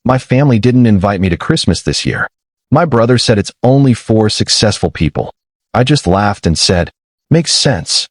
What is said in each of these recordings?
My family didn't invite me to Christmas this year. My brother said it's only for successful people. I just laughed and said, makes sense.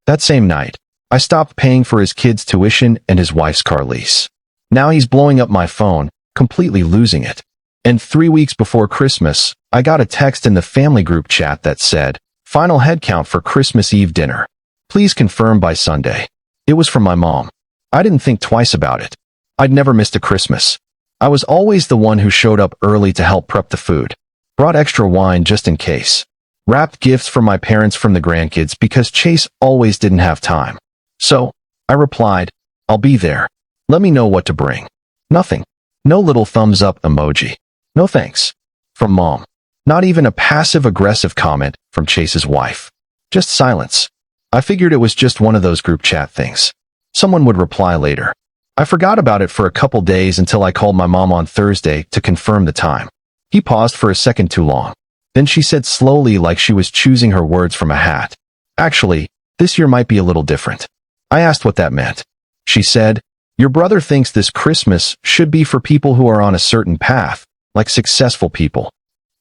That same night, I stopped paying for his kids' tuition and his wife's car lease. Now he's blowing up my phone, completely losing it. And 3 weeks before Christmas, I got a text in the family group chat that said, final head count for Christmas Eve dinner. Please confirm by Sunday. It was from my mom. I didn't think twice about it. I'd never missed a Christmas. I was always the one who showed up early to help prep the food. Brought extra wine just in case. Wrapped gifts for my parents from the grandkids because Chase always didn't have time. So, I replied, I'll be there. Let me know what to bring. Nothing. No little thumbs up emoji. No thanks. From mom. Not even a passive-aggressive comment from Chase's wife. Just silence. I figured it was just one of those group chat things. Someone would reply later. I forgot about it for a couple days until I called my mom on Thursday to confirm the time. He paused for a second too long. Then she said slowly, like she was choosing her words from a hat. Actually, this year might be a little different. I asked what that meant. She said, your brother thinks this Christmas should be for people who are on a certain path, like successful people.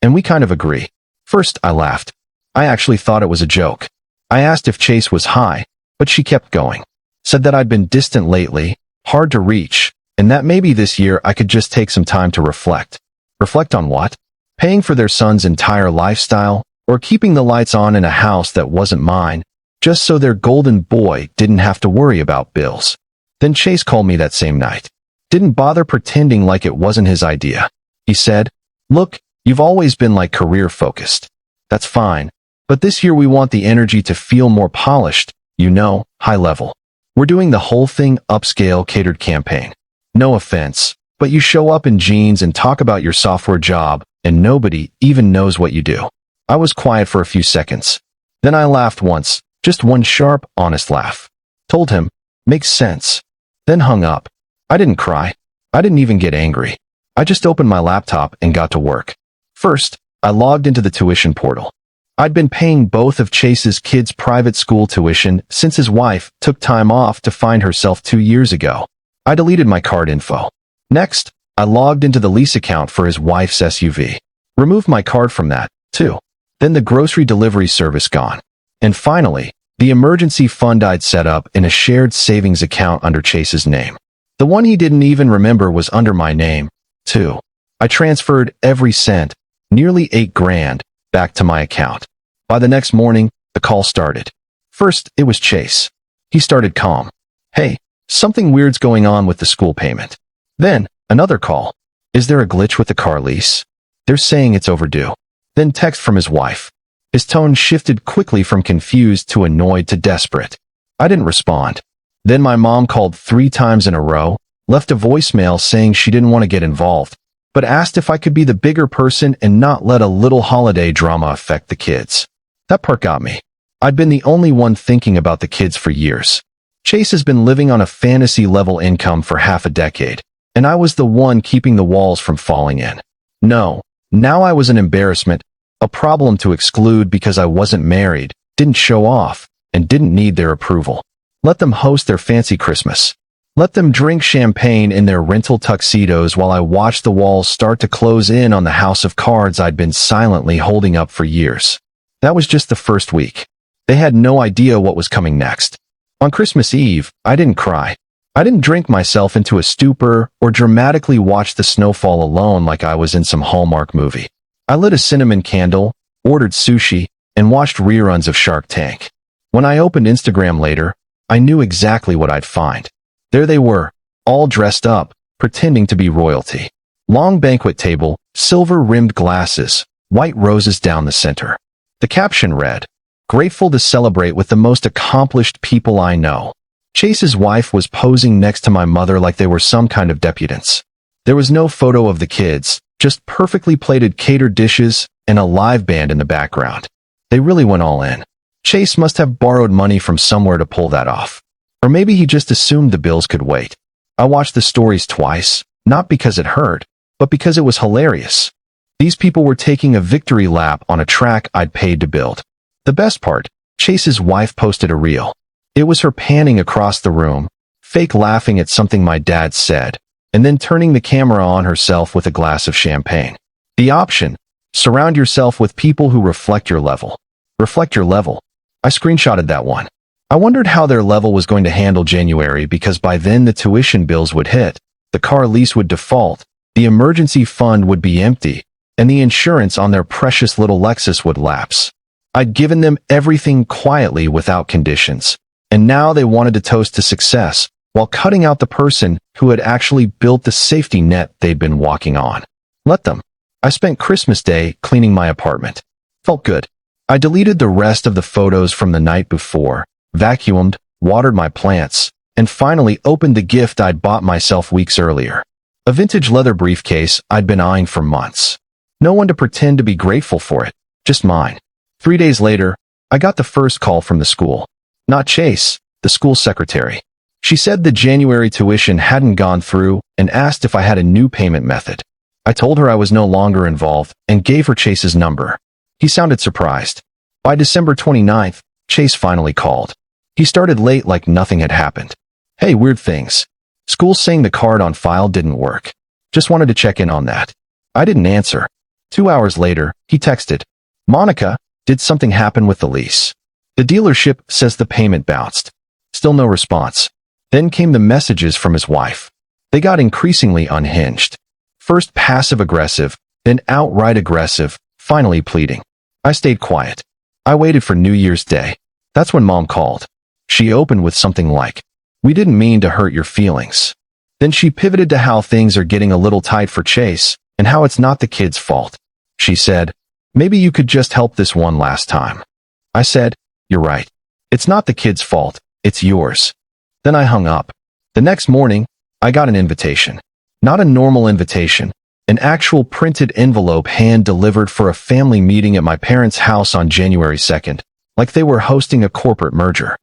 And we kind of agree. First, I laughed. I actually thought it was a joke. I asked if Chase was high, but she kept going. Said that I'd been distant lately, hard to reach, and that maybe this year I could just take some time to reflect. Reflect on what? Paying for their son's entire lifestyle, or keeping the lights on in a house that wasn't mine, just so their golden boy didn't have to worry about bills. Then Chase called me that same night. Didn't bother pretending like it wasn't his idea. He said, look, you've always been like career-focused. That's fine, but this year we want the energy to feel more polished, you know, high level. We're doing the whole thing upscale catered campaign. No offense, but you show up in jeans and talk about your software job, and nobody even knows what you do. I was quiet for a few seconds. Then I laughed once, just one sharp, honest laugh. Told him, makes sense. Then hung up. I didn't cry. I didn't even get angry. I just opened my laptop and got to work. First, I logged into the tuition portal. I'd been paying both of Chase's kids' private school tuition since his wife took time off to find herself 2 years ago. I deleted my card info. Next, I logged into the lease account for his wife's SUV. Removed my card from that, too. Then the grocery delivery service gone. And finally, the emergency fund I'd set up in a shared savings account under Chase's name. The one he didn't even remember was under my name, too. I transferred every cent, nearly $8,000, back to my account. By the next morning, the call started. First, it was Chase. He started calm. Hey, something weird's going on with the school payment. Then, another call. Is there a glitch with the car lease? They're saying it's overdue. Then text from his wife. His tone shifted quickly from confused to annoyed to desperate. I didn't respond. Then my mom called 3 times in a row, left a voicemail saying she didn't want to get involved, but asked if I could be the bigger person and not let a little holiday drama affect the kids. That part got me. I'd been the only one thinking about the kids for years. Chase has been living on a fantasy-level income for half a decade, and I was the one keeping the walls from falling in. No, now I was an embarrassment, a problem to exclude because I wasn't married, didn't show off, and didn't need their approval. Let them host their fancy Christmas. Let them drink champagne in their rental tuxedos while I watched the walls start to close in on the house of cards I'd been silently holding up for years. That was just the first week. They had no idea what was coming next. On Christmas Eve, I didn't cry. I didn't drink myself into a stupor or dramatically watch the snowfall alone like I was in some Hallmark movie. I lit a cinnamon candle, ordered sushi, and watched reruns of Shark Tank. When I opened Instagram later, I knew exactly what I'd find. There they were, all dressed up, pretending to be royalty. Long banquet table, silver-rimmed glasses, white roses down the center. The caption read, "Grateful to celebrate with the most accomplished people I know." Chase's wife was posing next to my mother like they were some kind of deputants. There was no photo of the kids, just perfectly plated catered dishes and a live band in the background. They really went all in. Chase must have borrowed money from somewhere to pull that off. Or maybe he just assumed the bills could wait. I watched the stories twice, not because it hurt, but because it was hilarious. These people were taking a victory lap on a track I'd paid to build. The best part, Chase's wife posted a reel. It was her panning across the room, fake laughing at something my dad said, and then turning the camera on herself with a glass of champagne. The option: surround yourself with people who reflect your level. Reflect your level. I screenshotted that one. I wondered how their level was going to handle January, because by then the tuition bills would hit, the car lease would default, the emergency fund would be empty, and the insurance on their precious little Lexus would lapse. I'd given them everything quietly without conditions, and now they wanted to toast to success while cutting out the person who had actually built the safety net they'd been walking on. Let them. I spent Christmas Day cleaning my apartment. Felt good. I deleted the rest of the photos from the night before, vacuumed, watered my plants, and finally opened the gift I'd bought myself weeks earlier. A vintage leather briefcase I'd been eyeing for months. No one to pretend to be grateful for it, just mine. 3 days later, I got the first call from the school. Not Chase, the school secretary. She said the January tuition hadn't gone through and asked if I had a new payment method. I told her I was no longer involved and gave her Chase's number. He sounded surprised. By December 29th, Chase finally called. He started late like nothing had happened. Hey, weird things. School's saying the card on file didn't work. Just wanted to check in on that. I didn't answer. 2 hours later, he texted, Monica, did something happen with the lease? The dealership says the payment bounced. Still no response. Then came the messages from his wife. They got increasingly unhinged. First passive-aggressive, then outright aggressive, finally pleading. I stayed quiet. I waited for New Year's Day. That's when Mom called. She opened with something like, we didn't mean to hurt your feelings. Then she pivoted to how things are getting a little tight for Chase, and how it's not the kid's fault. She said, maybe you could just help this one last time. I said, you're right. It's not the kid's fault, it's yours. Then I hung up. The next morning, I got an invitation. Not a normal invitation, an actual printed envelope hand-delivered for a family meeting at my parents' house on January 2nd, like they were hosting a corporate merger.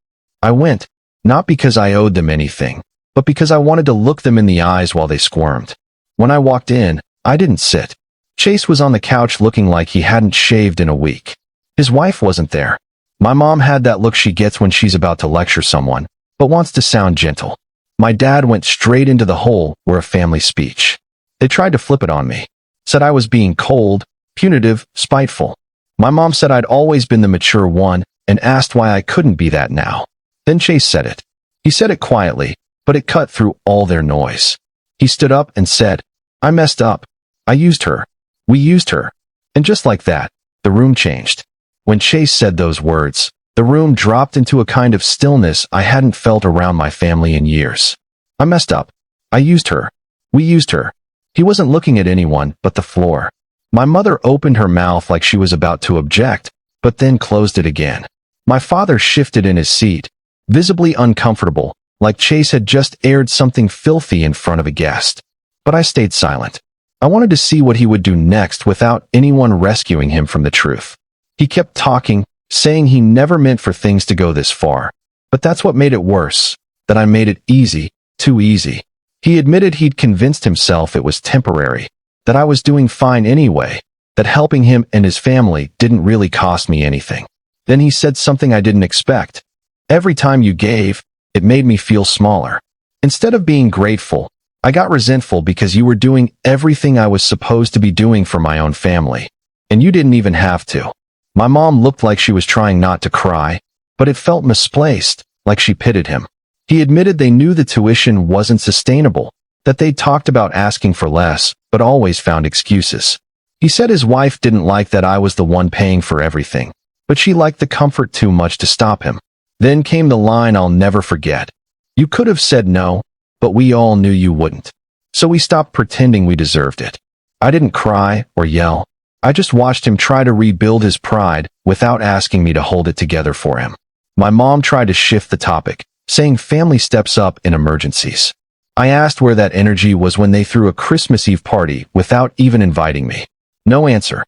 I went, not because I owed them anything, but because I wanted to look them in the eyes while they squirmed. When I walked in, I didn't sit. Chase was on the couch looking like he hadn't shaved in a week. His wife wasn't there. My mom had that look she gets when she's about to lecture someone, but wants to sound gentle. My dad went straight into the hole where a family speech. They tried to flip it on me. Said I was being cold, punitive, spiteful. My mom said I'd always been the mature one and asked why I couldn't be that now. Then Chase said it. He said it quietly, but it cut through all their noise. He stood up and said, I messed up. I used her. We used her. And just like that, the room changed. When Chase said those words, the room dropped into a kind of stillness I hadn't felt around my family in years. I messed up. I used her. We used her. He wasn't looking at anyone but the floor. My mother opened her mouth like she was about to object, but then closed it again. My father shifted in his seat, visibly uncomfortable, like Chase had just aired something filthy in front of a guest. But I stayed silent. I wanted to see what he would do next without anyone rescuing him from the truth. He kept talking, saying he never meant for things to go this far. But that's what made it worse, that I made it easy, too easy. He admitted he'd convinced himself it was temporary, that I was doing fine anyway, that helping him and his family didn't really cost me anything. Then he said something I didn't expect. Every time you gave, it made me feel smaller. Instead of being grateful, I got resentful because you were doing everything I was supposed to be doing for my own family. And you didn't even have to. My mom looked like she was trying not to cry, but it felt misplaced, like she pitied him. He admitted they knew the tuition wasn't sustainable, that they'd talked about asking for less, but always found excuses. He said his wife didn't like that I was the one paying for everything, but she liked the comfort too much to stop him. Then came the line I'll never forget. You could have said no, but we all knew you wouldn't. So we stopped pretending we deserved it. I didn't cry or yell. I just watched him try to rebuild his pride without asking me to hold it together for him. My mom tried to shift the topic, saying family steps up in emergencies. I asked where that energy was when they threw a Christmas Eve party without even inviting me. No answer.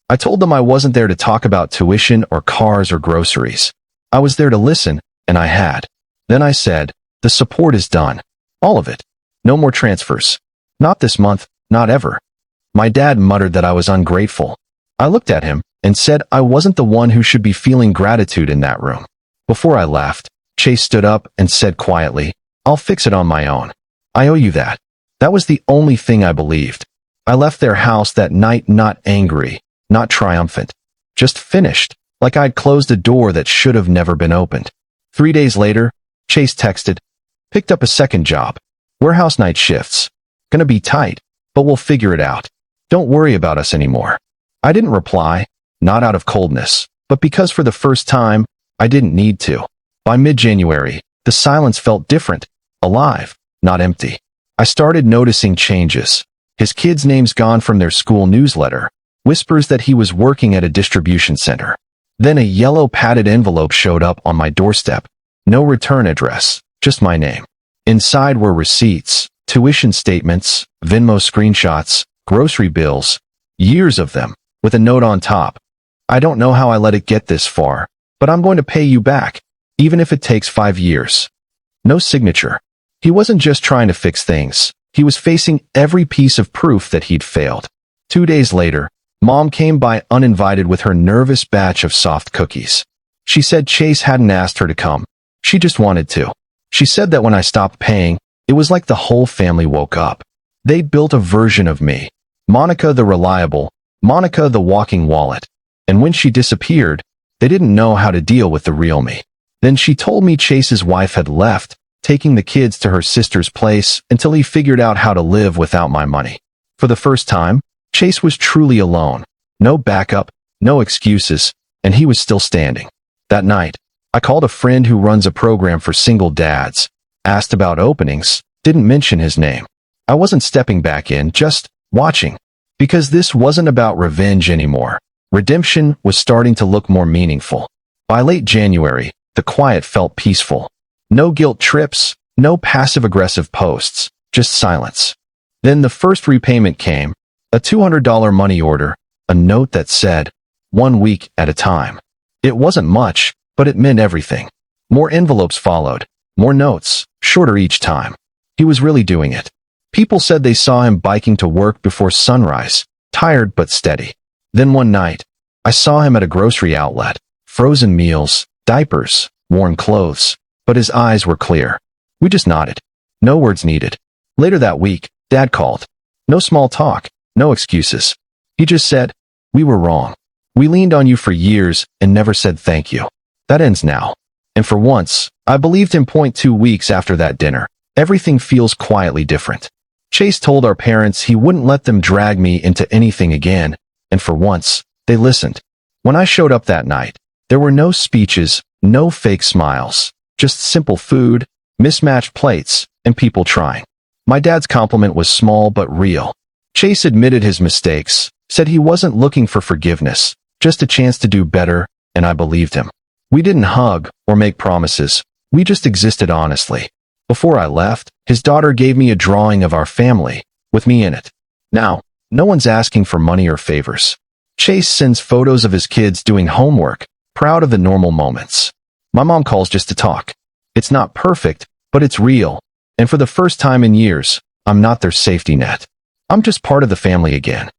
I told them I wasn't there to talk about tuition or cars or groceries. I was there to listen, and I had. Then I said, the support is done. All of it. No more transfers. Not this month, not ever. My dad muttered that I was ungrateful. I looked at him and said I wasn't the one who should be feeling gratitude in that room. Before I left, Chase stood up and said quietly, I'll fix it on my own. I owe you that. That was the only thing I believed. I left their house that night not angry, not triumphant, just finished, like I'd closed a door that should have never been opened. 3 days later, Chase texted, "Picked up a second job. Warehouse night shifts. Gonna be tight, but we'll figure it out. Don't worry about us anymore." I didn't reply, not out of coldness, but because for the first time, I didn't need to. By mid-January, the silence felt different, alive, not empty. I started noticing changes. His kids' names gone from their school newsletter, whispers that he was working at a distribution center. Then a yellow padded envelope showed up on my doorstep. No return address, just my name. Inside were receipts, tuition statements, Venmo screenshots, grocery bills, years of them, with a note on top. "I don't know how I let it get this far, but I'm going to pay you back, even if it takes 5 years. No signature. He wasn't just trying to fix things. He was facing every piece of proof that he'd failed. 2 days later, Mom came by uninvited with her nervous batch of soft cookies. She said Chase hadn't asked her to come. She just wanted to. She said that when I stopped paying, it was like the whole family woke up. They'd built a version of me. Monica the reliable, Monica the walking wallet. And when she disappeared, they didn't know how to deal with the real me. Then she told me Chase's wife had left, taking the kids to her sister's place until he figured out how to live without my money. For the first time, Chase was truly alone. No backup, no excuses, and he was still standing. That night, I called a friend who runs a program for single dads, asked about openings, didn't mention his name. I wasn't stepping back in, just watching. Because this wasn't about revenge anymore. Redemption was starting to look more meaningful. By late January, the quiet felt peaceful. No guilt trips, no passive-aggressive posts, just silence. Then the first repayment came, a $200 money order, a note that said, 1 week at a time. It wasn't much, but it meant everything. More envelopes followed, more notes, shorter each time. He was really doing it. People said they saw him biking to work before sunrise, tired but steady. Then one night, I saw him at a grocery outlet, frozen meals, diapers, worn clothes, but his eyes were clear. We just nodded. No words needed. Later that week, Dad called. No small talk, no excuses. He just said, "We were wrong. We leaned on you for years and never said thank you. That ends now." And for once, I believed him. 2 weeks after that dinner, everything feels quietly different. Chase told our parents he wouldn't let them drag me into anything again, and for once, they listened. When I showed up that night, there were no speeches, no fake smiles, just simple food, mismatched plates, and people trying. My dad's compliment was small but real. Chase admitted his mistakes, said he wasn't looking for forgiveness, just a chance to do better, and I believed him. We didn't hug or make promises. We just existed honestly. Before I left, his daughter gave me a drawing of our family, with me in it. Now, no one's asking for money or favors. Chase sends photos of his kids doing homework, proud of the normal moments. My mom calls just to talk. It's not perfect, but it's real. And for the first time in years, I'm not their safety net. I'm just part of the family again.